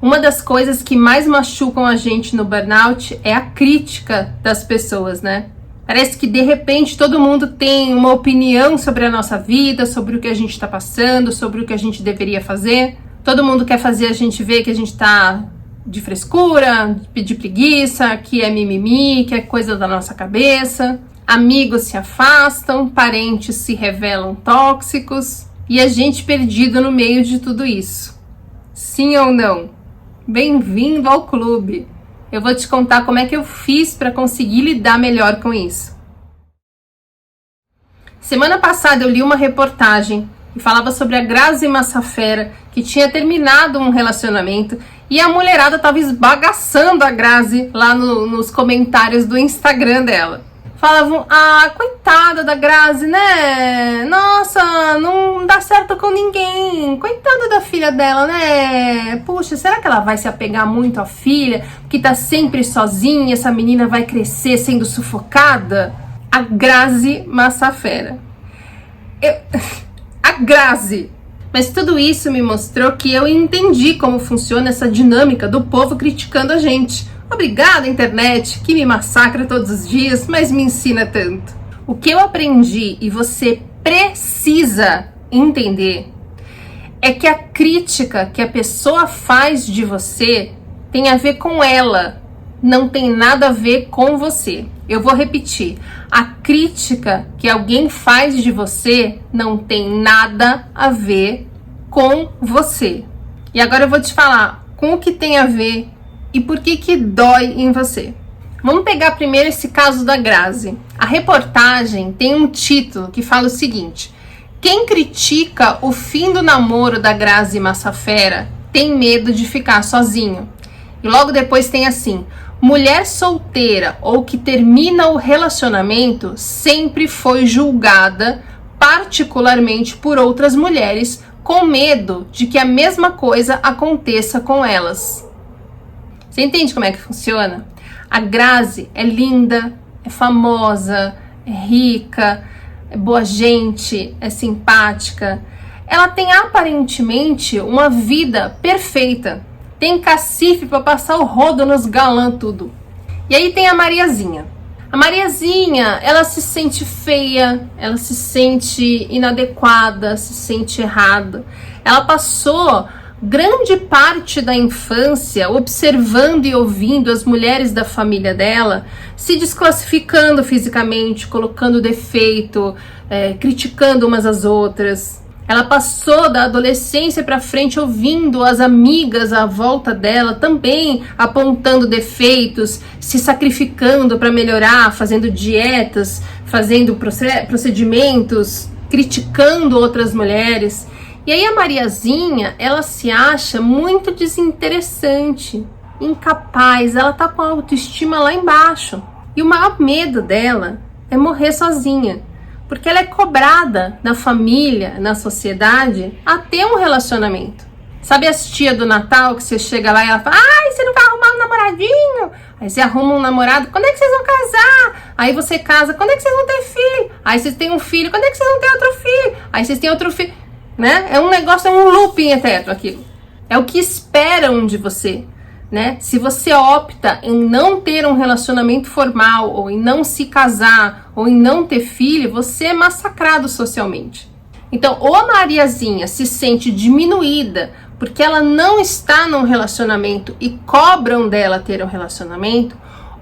Uma das coisas que mais machucam a gente no burnout é a crítica das pessoas, né? Parece que de repente todo mundo tem uma opinião sobre a nossa vida, sobre o que a gente está passando, sobre o que a gente deveria fazer. Todo mundo quer fazer a gente ver que a gente tá de frescura, de preguiça, que é mimimi, que é coisa da nossa cabeça. Amigos se afastam, parentes se revelam tóxicos e a gente perdido no meio de tudo isso. Sim ou não? Bem-vindo ao clube! Eu vou te contar como é que eu fiz para conseguir lidar melhor com isso. Semana passada eu li uma reportagem que falava sobre a Grazi Massafera, que tinha terminado um relacionamento e a mulherada estava esbagaçando a Grazi lá nos comentários do Instagram dela. Falavam, coitada da Grazi, né? Nossa, não dá certo com ninguém. Coitada da filha dela, né? Puxa, será que ela vai se apegar muito à filha? Que tá sempre sozinha, essa menina vai crescer sendo sufocada? A Grazi Massafera. A Grazi. Mas tudo isso me mostrou que eu entendi como funciona essa dinâmica do povo criticando a gente. Obrigada, internet, que me massacra todos os dias, mas me ensina tanto. O que eu aprendi e você precisa entender é que a crítica que a pessoa faz de você tem a ver com ela, não tem nada a ver com você. Eu vou repetir. A crítica que alguém faz de você não tem nada a ver com você. E agora eu vou te falar com o que tem a ver e por que dói em você. Vamos pegar primeiro esse caso da Grazi. A reportagem tem um título que fala o seguinte: quem critica o fim do namoro da Grazi Massafera tem medo de ficar sozinho. E logo depois tem assim: mulher solteira ou que termina o relacionamento sempre foi julgada, particularmente por outras mulheres, com medo de que a mesma coisa aconteça com elas. Você entende como é que funciona? A Grazi é linda, é famosa, é rica, é boa gente, é simpática. Ela tem aparentemente uma vida perfeita. Tem cacife para passar o rodo nos galã tudo. E aí tem a Mariazinha. A Mariazinha, ela se sente feia, ela se sente inadequada, se sente errada. Ela passou grande parte da infância observando e ouvindo as mulheres da família dela se desclassificando fisicamente, colocando defeito, criticando umas às outras. Ela passou da adolescência para frente ouvindo as amigas à volta dela também apontando defeitos, se sacrificando para melhorar, fazendo dietas, fazendo procedimentos, criticando outras mulheres. E aí a Mariazinha, ela se acha muito desinteressante, incapaz, ela tá com a autoestima lá embaixo. E o maior medo dela é morrer sozinha, porque ela é cobrada na família, na sociedade, a ter um relacionamento. Sabe as tias do Natal que você chega lá e ela fala: ai, você não vai arrumar um namoradinho? Aí você arruma um namorado, quando é que vocês vão casar? Aí você casa, quando é que vocês vão ter filho? Aí vocês têm um filho, quando é que vocês vão ter outro filho? Aí vocês têm outro filho. Né? É um negócio, é um looping eterno aquilo. É o que esperam de você, né? Se você opta em não ter um relacionamento formal, ou em não se casar, ou em não ter filho, você é massacrado socialmente. Então, ou a Mariazinha se sente diminuída porque ela não está num relacionamento e cobram dela ter um relacionamento,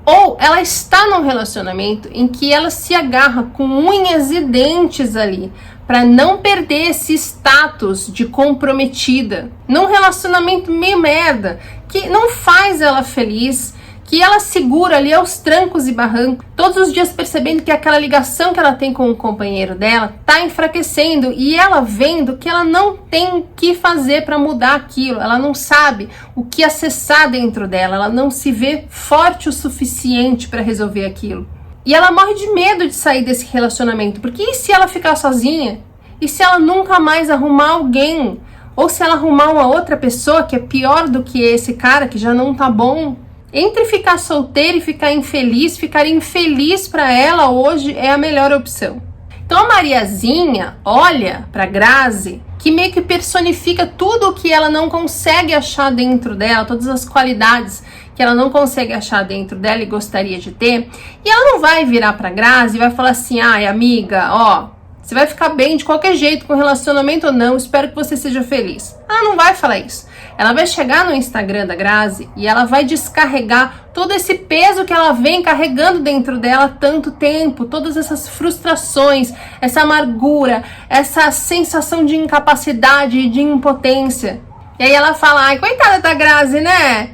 ou ela está num relacionamento em que ela se agarra com unhas e dentes ali, para não perder esse status de comprometida, num relacionamento meio merda, que não faz ela feliz, que ela segura ali aos trancos e barrancos, todos os dias percebendo que aquela ligação que ela tem com o companheiro dela tá enfraquecendo, e ela vendo que ela não tem o que fazer para mudar aquilo, ela não sabe o que acessar dentro dela, ela não se vê forte o suficiente para resolver aquilo. E ela morre de medo de sair desse relacionamento, porque e se ela ficar sozinha? E se ela nunca mais arrumar alguém? Ou se ela arrumar uma outra pessoa que é pior do que esse cara, que já não tá bom? Entre ficar solteira e ficar infeliz para ela hoje é a melhor opção. Então a Mariazinha olha pra Grazi que meio que personifica tudo o que ela não consegue achar dentro dela, todas as qualidades que ela não consegue achar dentro dela e gostaria de ter. E ela não vai virar pra Grazi e vai falar assim: ai, amiga, ó, você vai ficar bem de qualquer jeito com relacionamento ou não, espero que você seja feliz. Ela não vai falar isso. Ela vai chegar no Instagram da Grazi e ela vai descarregar todo esse peso que ela vem carregando dentro dela há tanto tempo, todas essas frustrações, essa amargura, essa sensação de incapacidade e de impotência. E aí ela fala: ai, coitada da Grazi, né?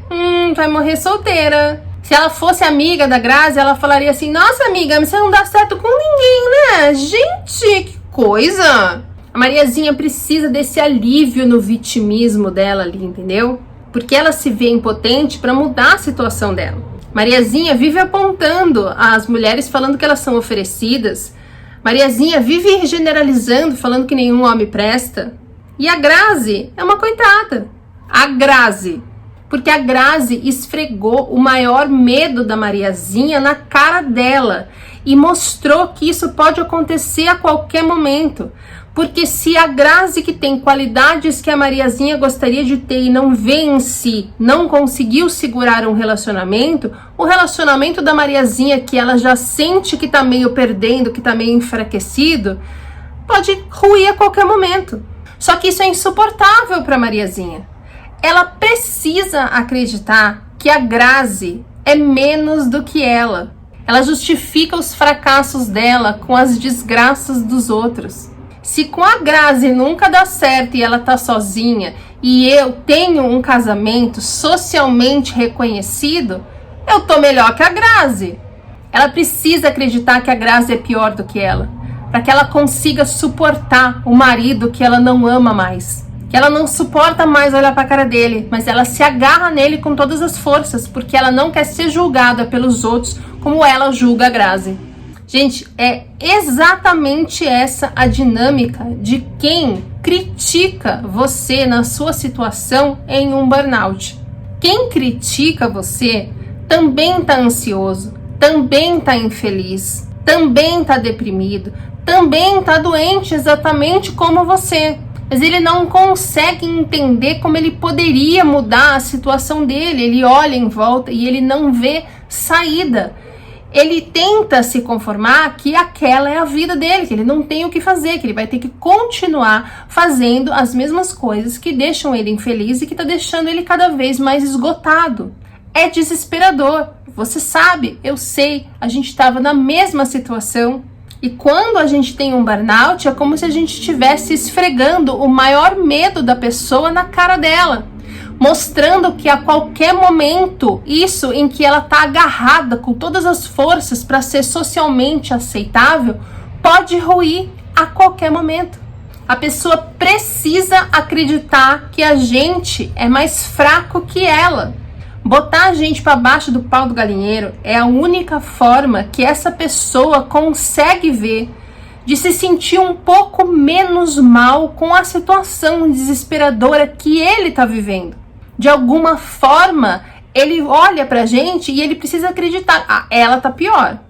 Vai morrer solteira. Se ela fosse amiga da Grazi, ela falaria assim: nossa, amiga, você não dá certo com ninguém, né? Gente, que coisa! A Mariazinha precisa desse alívio no vitimismo dela ali, entendeu? Porque ela se vê impotente para mudar a situação dela. Mariazinha vive apontando as mulheres, falando que elas são oferecidas. Mariazinha vive generalizando, falando que nenhum homem presta. E a Grazi é uma coitada. A Grazi. Porque a Grazi esfregou o maior medo da Mariazinha na cara dela e mostrou que isso pode acontecer a qualquer momento. Porque se a Grazi, que tem qualidades que a Mariazinha gostaria de ter e não vê em si, não conseguiu segurar um relacionamento, o relacionamento da Mariazinha, que ela já sente que tá meio perdendo, que tá meio enfraquecido, pode ruir a qualquer momento. Só que isso é insuportável para Mariazinha. Ela precisa acreditar que a Grazi é menos do que ela. Ela justifica os fracassos dela com as desgraças dos outros. Se com a Grazi nunca dá certo e ela tá sozinha, e eu tenho um casamento socialmente reconhecido, eu tô melhor que a Grazi. Ela precisa acreditar que a Grazi é pior do que ela, para que ela consiga suportar o marido que ela não ama mais. Que ela não suporta mais olhar para a cara dele, mas ela se agarra nele com todas as forças, porque ela não quer ser julgada pelos outros como ela julga a Grazi. Gente, é exatamente essa a dinâmica de quem critica você na sua situação em um burnout. Quem critica você também está ansioso, também está infeliz, também está deprimido, também está doente exatamente como você. Mas ele não consegue entender como ele poderia mudar a situação dele. Ele olha em volta e ele não vê saída. Ele tenta se conformar que aquela é a vida dele, que ele não tem o que fazer, que ele vai ter que continuar fazendo as mesmas coisas que deixam ele infeliz e que tá deixando ele cada vez mais esgotado. É desesperador. Você sabe, eu sei, a gente estava na mesma situação. E quando a gente tem um burnout, é como se a gente estivesse esfregando o maior medo da pessoa na cara dela, mostrando que a qualquer momento, isso em que ela está agarrada com todas as forças para ser socialmente aceitável, pode ruir a qualquer momento. A pessoa precisa acreditar que a gente é mais fraco que ela. Botar a gente para baixo do pau do galinheiro é a única forma que essa pessoa consegue ver de se sentir um pouco menos mal com a situação desesperadora que ele está vivendo. De alguma forma, ele olha pra gente e ele precisa acreditar: ah, ela tá pior.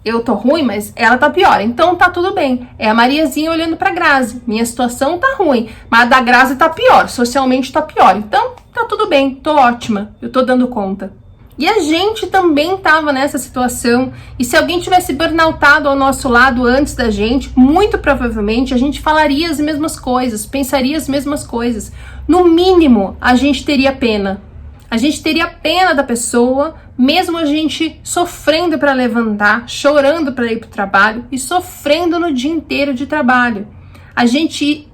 Eu tô ruim, mas ela tá pior. Então tá tudo bem. É a Mariazinha olhando pra Grazi. Minha situação tá ruim, mas a da Grazi tá pior. Socialmente tá pior. Então tá tudo bem. Tô ótima. Eu tô dando conta. E a gente também tava nessa situação. E se alguém tivesse burnoutado ao nosso lado antes da gente, muito provavelmente a gente falaria as mesmas coisas, pensaria as mesmas coisas. No mínimo, a gente teria pena. A gente teria pena da pessoa, mesmo a gente sofrendo para levantar, chorando para ir para o trabalho e sofrendo no dia inteiro de trabalho. A gente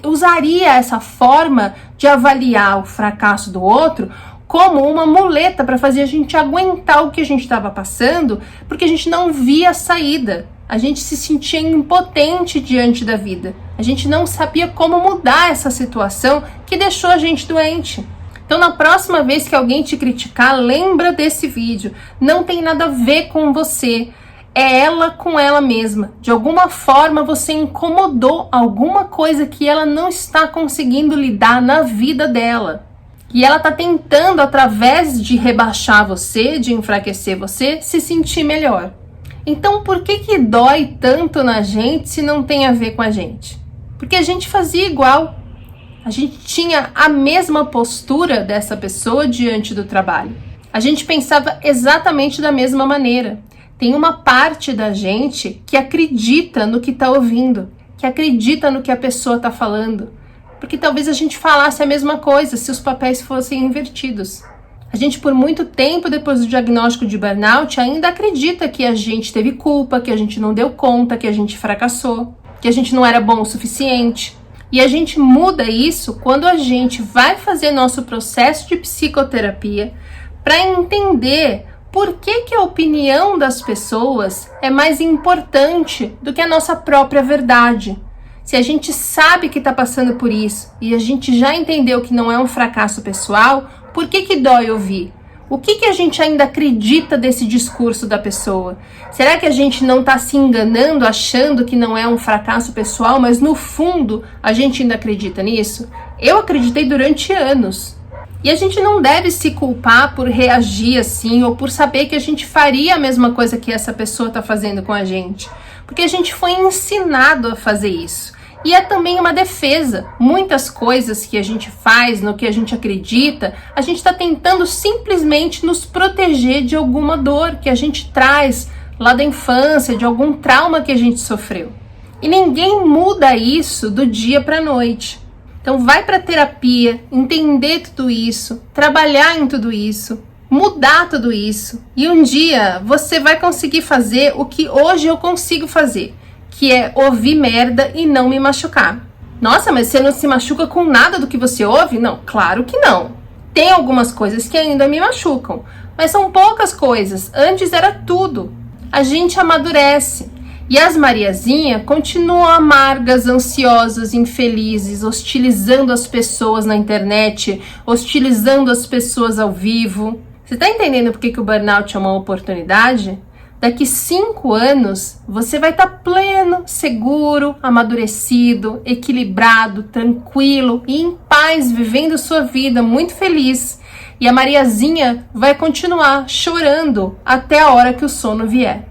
usaria essa forma de avaliar o fracasso do outro como uma muleta para fazer a gente aguentar o que a gente estava passando, porque a gente não via a saída. A gente se sentia impotente diante da vida. A gente não sabia como mudar essa situação que deixou a gente doente. Então, na próxima vez que alguém te criticar, lembra desse vídeo. Não tem nada a ver com você. É ela com ela mesma. De alguma forma, você incomodou alguma coisa que ela não está conseguindo lidar na vida dela. E ela está tentando, através de rebaixar você, de enfraquecer você, se sentir melhor. Então, por que dói tanto na gente se não tem a ver com a gente? Porque a gente fazia igual. A gente tinha a mesma postura dessa pessoa diante do trabalho. A gente pensava exatamente da mesma maneira. Tem uma parte da gente que acredita no que está ouvindo, que acredita no que a pessoa está falando. Porque talvez a gente falasse a mesma coisa se os papéis fossem invertidos. A gente, por muito tempo, depois do diagnóstico de burnout, ainda acredita que a gente teve culpa, que a gente não deu conta, que a gente fracassou, que a gente não era bom o suficiente. E a gente muda isso quando a gente vai fazer nosso processo de psicoterapia para entender por que a opinião das pessoas é mais importante do que a nossa própria verdade. Se a gente sabe que está passando por isso e a gente já entendeu que não é um fracasso pessoal, por que dói ouvir? O que a gente ainda acredita desse discurso da pessoa? Será que a gente não está se enganando, achando que não é um fracasso pessoal, mas no fundo a gente ainda acredita nisso? Eu acreditei durante anos. E a gente não deve se culpar por reagir assim ou por saber que a gente faria a mesma coisa que essa pessoa está fazendo com a gente. Porque a gente foi ensinado a fazer isso. E é também uma defesa. Muitas coisas que a gente faz, no que a gente acredita, a gente está tentando simplesmente nos proteger de alguma dor que a gente traz lá da infância, de algum trauma que a gente sofreu. E ninguém muda isso do dia para a noite. Então vai para terapia, entender tudo isso, trabalhar em tudo isso, mudar tudo isso. E um dia você vai conseguir fazer o que hoje eu consigo fazer, que é ouvir merda e não me machucar. Nossa, mas você não se machuca com nada do que você ouve? Não, claro que não. Tem algumas coisas que ainda me machucam, mas são poucas coisas. Antes era tudo. A gente amadurece. E as Mariazinha continuam amargas, ansiosas, infelizes, hostilizando as pessoas na internet, hostilizando as pessoas ao vivo. Você tá entendendo por que o burnout é uma oportunidade? Daqui 5 anos, você vai estar pleno, seguro, amadurecido, equilibrado, tranquilo e em paz, vivendo sua vida muito feliz. E a Mariazinha vai continuar chorando até a hora que o sono vier.